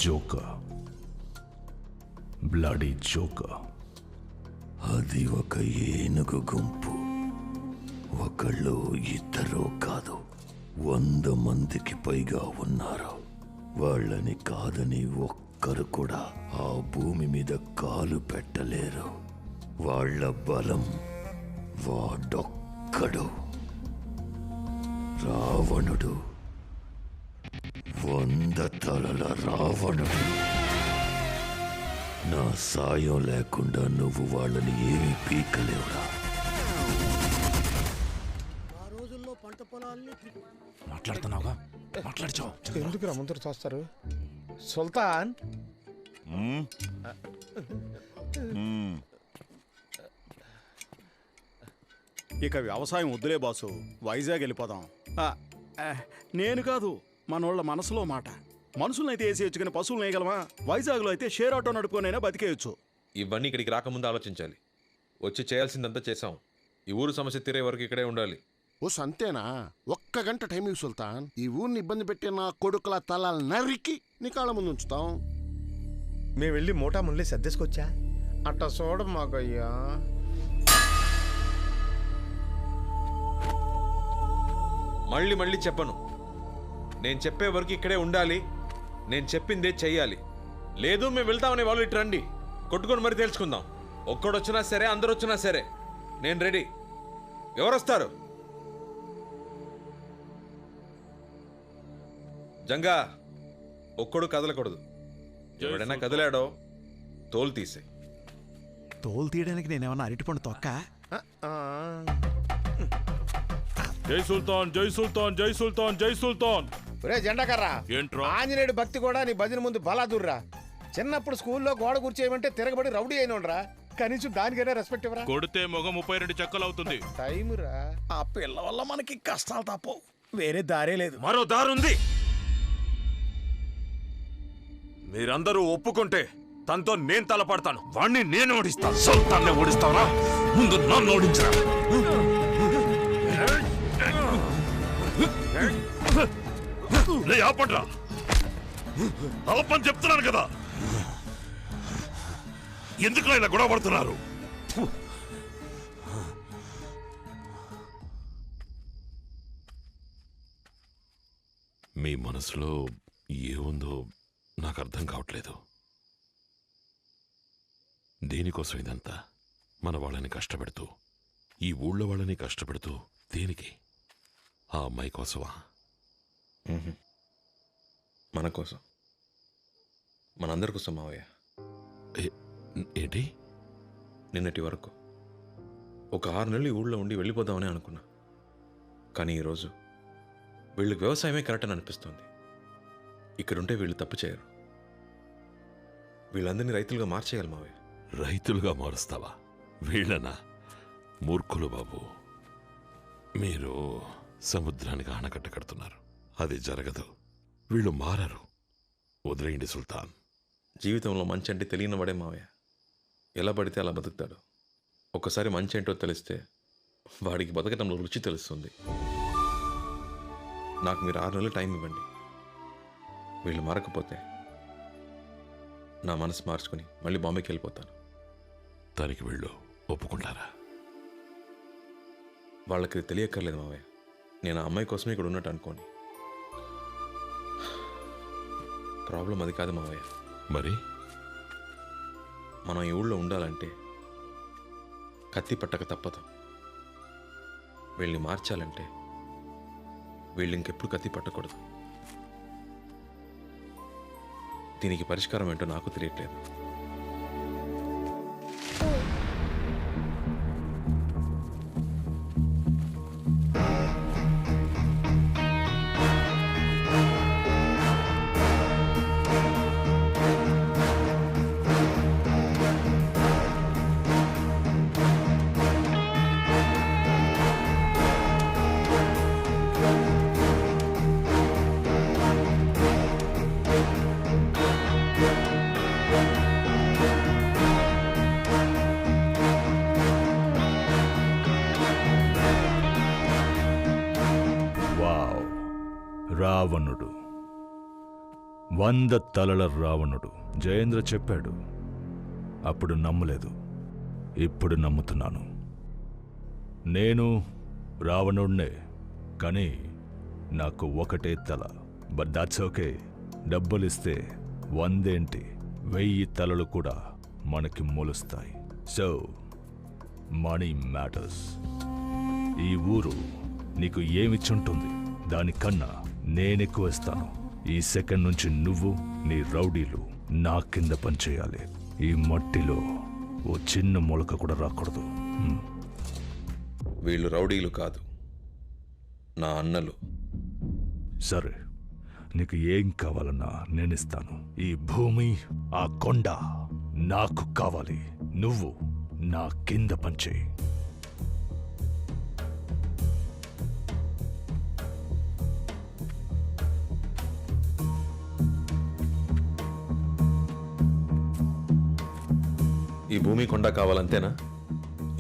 Joker, bloody joker. అది ఒక ఏనుగు గుంపు. ఒకళ్ళు ఇద్దరు కాదు, 100 మందికి పైగా ఉన్నారు. వాళ్ళని కాదని ఒక్కరు కూడా ఆ భూమి మీద కాలు పెట్టలేరు. వాళ్ళ బలం వాడొక్కడు, రావణుడు. 100 తలల రావణుడు. నా సాయం లేకుండా నువ్వు వాళ్ళని ఏమీ పీకలేవురా. మాట్లాడుతున్నావుగా, మాట్లాడచో. ఎందుకు రమ్మంతరు చూస్తారు? సుల్తాన్, ఇక వ్యవసాయం వద్దులే బాసు, వైజాగ్ వెళ్ళిపోదాం. నేను కాదు, మనోళ్ళ మనసులో మాట. మనుషులనైతే వేసేయచ్చు కానీ పశువులు వేయగలమా? వైజాగ్లో అయితే షేర్ ఆటో నడుపుకొనైనా బతికేయచ్చు. ఇవన్నీ ఇక్కడికి రాకముందు ఆలోచించాలి. వచ్చి చేయాల్సిందంతా చేసాం. ఈ ఊరు సమస్య తీరే వరకు ఇక్కడే ఉండాలి. ఓ సంతేనా? 1 గంట టైం ఇవ్వు సుల్తాన్. ఈ ఊరిని ఇబ్బంది పెట్టి నా కొడుకుల తలాలు నరికి నీ కాళ్ళ ముందు ఉంచుతాం. మేము వెళ్ళి మూటా ముళ్ళి సర్దేసుకొచ్చా. అట్ట చూడ మాకయ్యా. మళ్ళీ మళ్ళీ చెప్పను. నేను చెప్పే వరకు ఇక్కడే ఉండాలి. నేను చెప్పిందే చెయ్యాలి. లేదు మేము వెళ్తామనే వాళ్ళు ఇటు రండి, కొట్టుకొని మరీ తెలుసుకుందాం. ఒక్కడొచ్చినా సరే, అందరు వచ్చినా సరే, నేను రెడీ. ఎవరొస్తారు? జంగా, ఒక్కడు కదలకూడదు. ఎవడైనా కదిలాడో తోలు తీసే. తోలు తీయడానికి నేనేమన్నా అరటిపండు తొక్క? జై సుల్తాన్, జై సుల్తాన్, జై సుల్తాన్, జై సుల్తాన్. ఒరే జెండాకర్రా, ఏంట్రా? ఆంజనేయుడు భక్తి కూడా నీ భజన ముందు బలాదుర్రా. చిన్నప్పుడు స్కూల్లో గోడ కూర్చేయమంటే తిరగబడి రౌడీ అయినోడ్రా. కనీసం దానికైనా రెస్పెక్ట్ ఇవ్వరా? కొడితే మొగ 32 చెక్కలు అవుతుంది. టైం రా. ఆ పిల్ల వల్ల మనకి కష్టాలు తప్పవు, వేరే దారే లేదు. మరో దారుంది. మీరందరూ ఒప్పుకుంటే తనతో నేను తలపడతాను. వాణ్ణి నేను ఓడిస్తాను. సుల్తాన్ని ఓడిస్తావరా? ముందు నన్ను ఓడించరా. ఆపండ్రా, ఆపని చెప్తున్నాను కదా. ఎందుకు ఇలా గొడవ పడుతున్నారు? మీ మనసులో ఏముందో నాకు అర్థం కావట్లేదు. దేనికోసం ఇదంతా? మన వాళ్ళని కష్టపెడుతూ, ఈ ఊళ్ళో వాళ్ళని కష్టపెడుతూ దేనికి? ఆ అమ్మాయి కోసమా? మన కోసం, మనందరి కోసం మావయ్య. ఏంటి? నిన్నటి వరకు ఒక 6 నెలలు ఈ ఊళ్ళో ఉండి వెళ్ళిపోదామని అనుకున్నా. కానీ ఈరోజు వీళ్ళకి వ్యవసాయమే కరెక్ట్ అని అనిపిస్తుంది. ఇక్కడుంటే వీళ్ళు తప్పు చేయరు. వీళ్ళందరినీ రైతులుగా మార్చేయాలి మావయ్య. రైతులుగా మారుస్తావా? వీళ్ళనా? మూర్ఖులు బాబు. మీరు సముద్రానికి ఆనకట్ట కడుతున్నారు. అది జరగదు. వీళ్ళు మారరు. వదిలేయండి సుల్తాన్. జీవితంలో మంచి అంటే తెలియని వాడే మావయ్య. ఎలా పడితే అలా బతుకుతాడు. ఒక్కసారి మంచి ఏంటో తెలిస్తే వాడికి బతకటంలో రుచి తెలుస్తుంది. నాకు మీరు 6 నెలలు టైం ఇవ్వండి. వీళ్ళు మారకపోతే నా మనసు మార్చుకుని మళ్ళీ బాంబేకి వెళ్ళిపోతాను. దానికి వీళ్ళు ఒప్పుకుంటారా? వాళ్ళకి తెలియక్కర్లేదు మావయ్య. నేను ఆ అమ్మాయి కోసమే ఇక్కడ ఉన్నట్టు అనుకోని. ప్రాబ్లం అది కాదు మావయ్య. మరి మనం ఈ ఊళ్ళో ఉండాలంటే కత్తి పట్టక తప్పదు. వీళ్ళని మార్చాలంటే వీళ్ళు ఇంకెప్పుడు కత్తి పట్టకూడదు. దీనికి పరిష్కారం ఏంటో నాకు తెలియట్లేదు. రావణుడు 100 తలల రావణుడు జయేంద్ర చెప్పాడు. అప్పుడు నమ్మలేదు, ఇప్పుడు నమ్ముతున్నాను. నేను రావణుడినే, కానీ నాకు ఒకటే తల. But that's okay. డబ్బులిస్తే 100 ఏంటి, 1000 తలలు కూడా మనకి మొలుస్తాయి. So money matters. ఈ ఊరు నీకు ఏమిచ్చుంటుంది, దానికన్నా నేనెక్కువ ఇస్తాను. ఈ సెకండ్ నుంచి నువ్వు, నీ రౌడీలు నా కింద పనిచేయాలి. ఈ మట్టిలో ఓ చిన్న మొలక కూడా రాకూడదు. వీళ్ళు రౌడీలు కాదు, నా అన్నలు. సరే, నీకు ఏం కావాలన్నా నేనిస్తాను. ఈ భూమి, ఆ కొండ నాకు కావాలి. నువ్వు నా కింద పనిచేయి. ఈ భూమి కొండ కావాలంతేనా?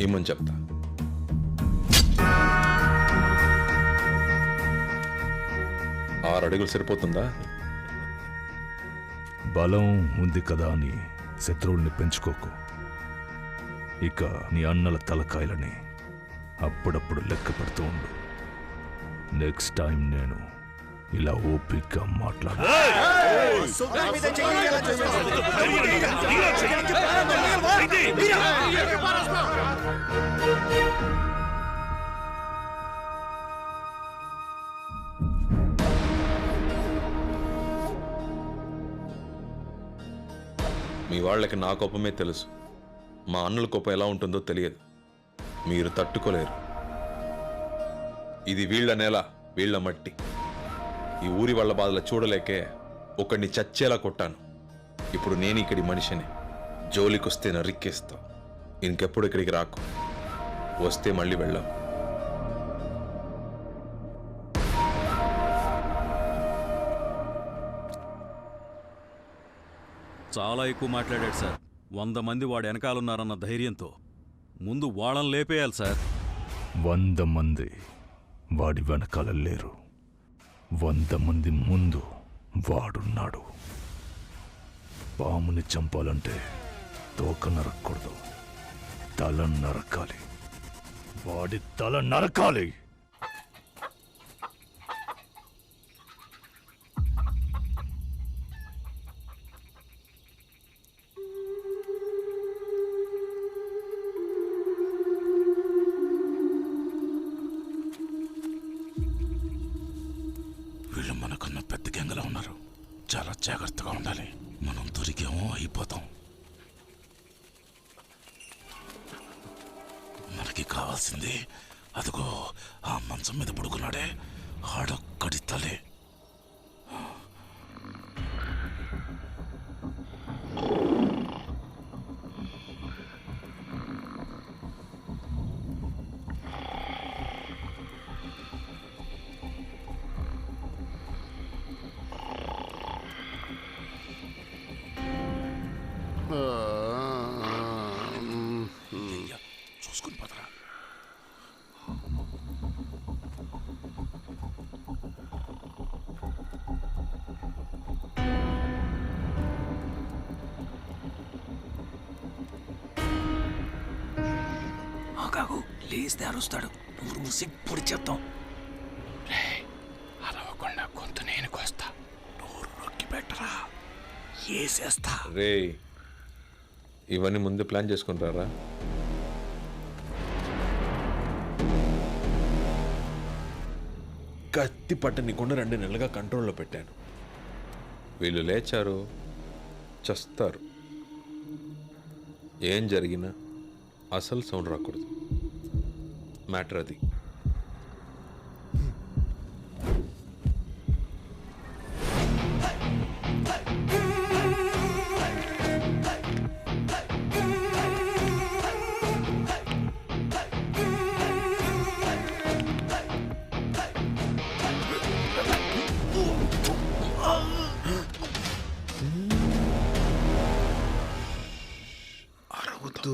ఇమ్మని చెప్తా. ఆరు అడుగులు సరిపోతుందా? బలం ఉంది కదా అని శత్రువుల్ని పెంచుకోకు. ఇక నీ అన్నల తలకాయలని అప్పుడప్పుడు లెక్క పెడుతూ ఉండు. నెక్స్ట్ టైం నేను ఇలా ఓపిగ్గా మాట్లాడు. మీ వాళ్ళకి నా కోపమే తెలుసు, మా అన్నల కోపం ఎలా ఉంటుందో తెలియదు. మీరు తట్టుకోలేరు. ఇది వీళ్ళ నేల, వీళ్ళ మట్టి. ఈ ఊరి వాళ్ళ బాధలు చూడలేకే ఒకడిని చచ్చేలా కొట్టాను. ఇప్పుడు నేను ఇక్కడి మనిషిని. జోలికొస్తే నరిక్కేస్తా. ఇంకెప్పుడు ఇక్కడికి రాకు. వస్తే మళ్ళీ వెళ్ళాం. చాలా ఎక్కువ మాట్లాడాడు సార్. 100 మంది వాడు వెనకాలన్నారన్న ధైర్యంతో ముందు వాళ్ళని లేపేయాలి సార్. 100 మంది వాడి వెనకాల లేరు. 100 మంది ముందు వాడున్నాడు. పాముని చంపాలంటే తోక నరక్కూడదు, తల నరకాలి. వాడి తల నరకాలి. వీళ్ళు మనకన్నా పెద్ద గెంగలా ఉన్నారు. చాలా జాగ్రత్తగా ఉండాలి. మనం దొరికేమో అయిపోతాం. మనకి కావాల్సింది అదిగో ఆ మంచం మీద పడుకున్నాడే, ఆడొక్కడి తలే. చూసుకుని పదరా. ఆగాగు, లేస్తే అరుస్తాడు. నూరు మూసి పొడి చేద్దాం. అరవకుండా గొంతు నేను కోస్తా. నోరు నొక్కి పెట్టరా, ఏసేస్తా. రే, ఇవన్నీ ముందు ప్లాన్ చేసుకుంటారా? కత్తి పట్టనికుండా 2 నెలలుగా కంట్రోల్లో పెట్టాను. వీళ్ళు లేచారు, చస్తారు. ఏం జరిగినా అసలు సౌండ్ రాకూడదు. మ్యాటర్ అది. అరవద్దు.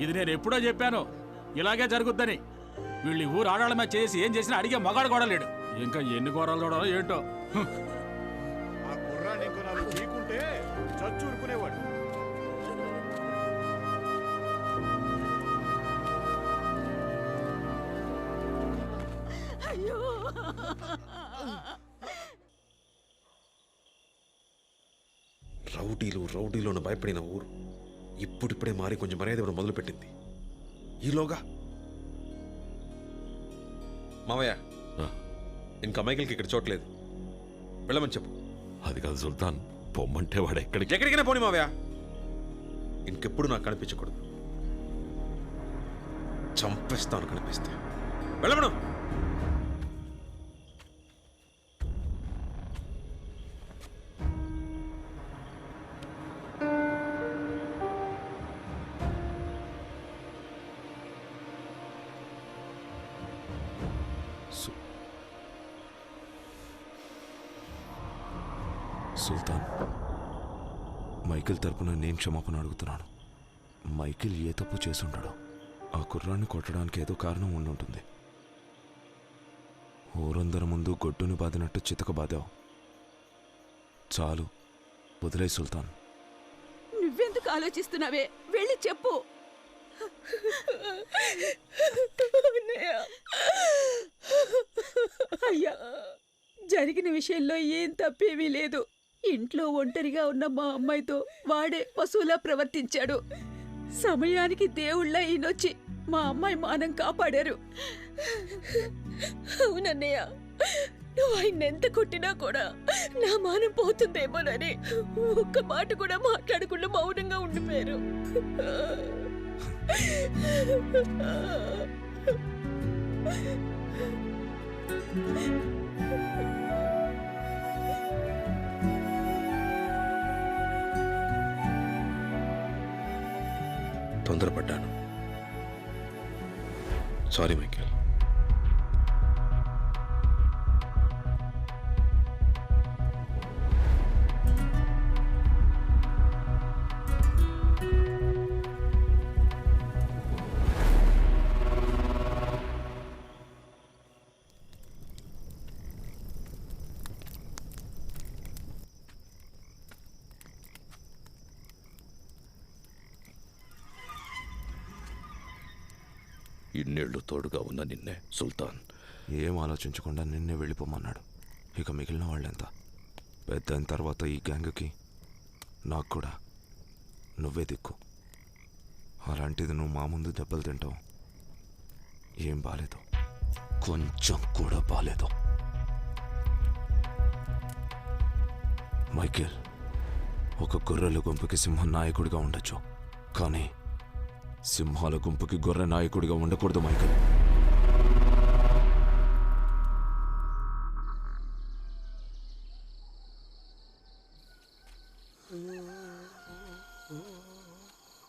ఇది నేను ఎప్పుడో చెప్పాను ఇలాగే జరుగుద్దని. వీళ్ళు ఈ ఊరు ఆడాళ్ళ మీద చేసి ఏం చేసినా అడిగే మగాడు కూడా లేడు. ఇంకా ఎన్ని ఘోరాలు చూడాలో ఏంటో. ఆ కుర్రాన్ని ఇంకో నాలుగు చీకుంటే చచ్చూరుకునేవాడు. రౌడీలోను భయపడిన ఊరు ఇప్పుడిప్పుడే మారి కొంచెం మర్యాద ఇవ్వడం మొదలుపెట్టింది. ఈలోగా మావయ్య ఇంకా మైకిల్కి ఇక్కడ చోట్లేదు, వెళ్ళమని చెప్పు. అది కాదు సుల్తాన్, పొమ్మంటే వాడు ఎక్కడికైనా పోనీ మావయ్య, ఇంకెప్పుడు నాకు కనిపించకూడదు. చంపేస్తాను కనిపిస్తే. వెళ్ళమను. సుల్తాన్, మైకిల్ తరపున నేను క్షమాపణ అడుగుతున్నాను. మైకిల్ ఏ తప్పు చేసుండడు. ఆ కుర్రాన్ని కొట్టడానికి ఏదో కారణం ఉండుంటుంది. ఊరందరి ముందు గొడ్డుని బాదినట్టు చితక బాదావు. చాలు, వదిలే సుల్తాన్. నువ్వెందుకు ఆలోచిస్తున్నావే? వెళ్ళి చెప్పు. అయ్యా, జరిగిన విషయంలో ఏం తప్పేమీ లేదు. ఇంట్లో ఒంటరిగా ఉన్న మా అమ్మాయితో వాడే పశువులా ప్రవర్తించాడు. సమయానికి దేవుళ్ళ ఈయనొచ్చి మా అమ్మాయి మానం కాపాడారు. అవునన్నయ్య, నువ్వు ఆయన ఎంత కొట్టినా కూడా నా మానం పోతుందేమోనని ఒక్క మాట కూడా మాట్లాడకుండా మౌనంగా ఉండిపోయారు. తొందరపడ్డాను. Sorry Michael. ఇన్నేళ్లు తోడుగా ఉన్న నిన్నే సుల్తాన్. ఏం ఆలోచించకుండా నిన్నే వెళ్ళిపోమన్నాడు. ఇక మిగిలిన వాళ్ళెంత? పెద్ద అయిన తర్వాత ఈ గ్యాంగ్కి నాకు కూడా నువ్వే దిక్కు. అలాంటిది నువ్వు మా ముందు దెబ్బలు తింటావు. ఏం బాలేదు, కొంచెం కూడా బాలేదు. మైకేల్, ఒక గొర్రెల గుంపుకి సింహం నాయకుడిగా ఉండొచ్చు, కానీ సింహాల గుంపుకి గొర్రె నాయకుడిగా ఉండకూడదు మైకేల్.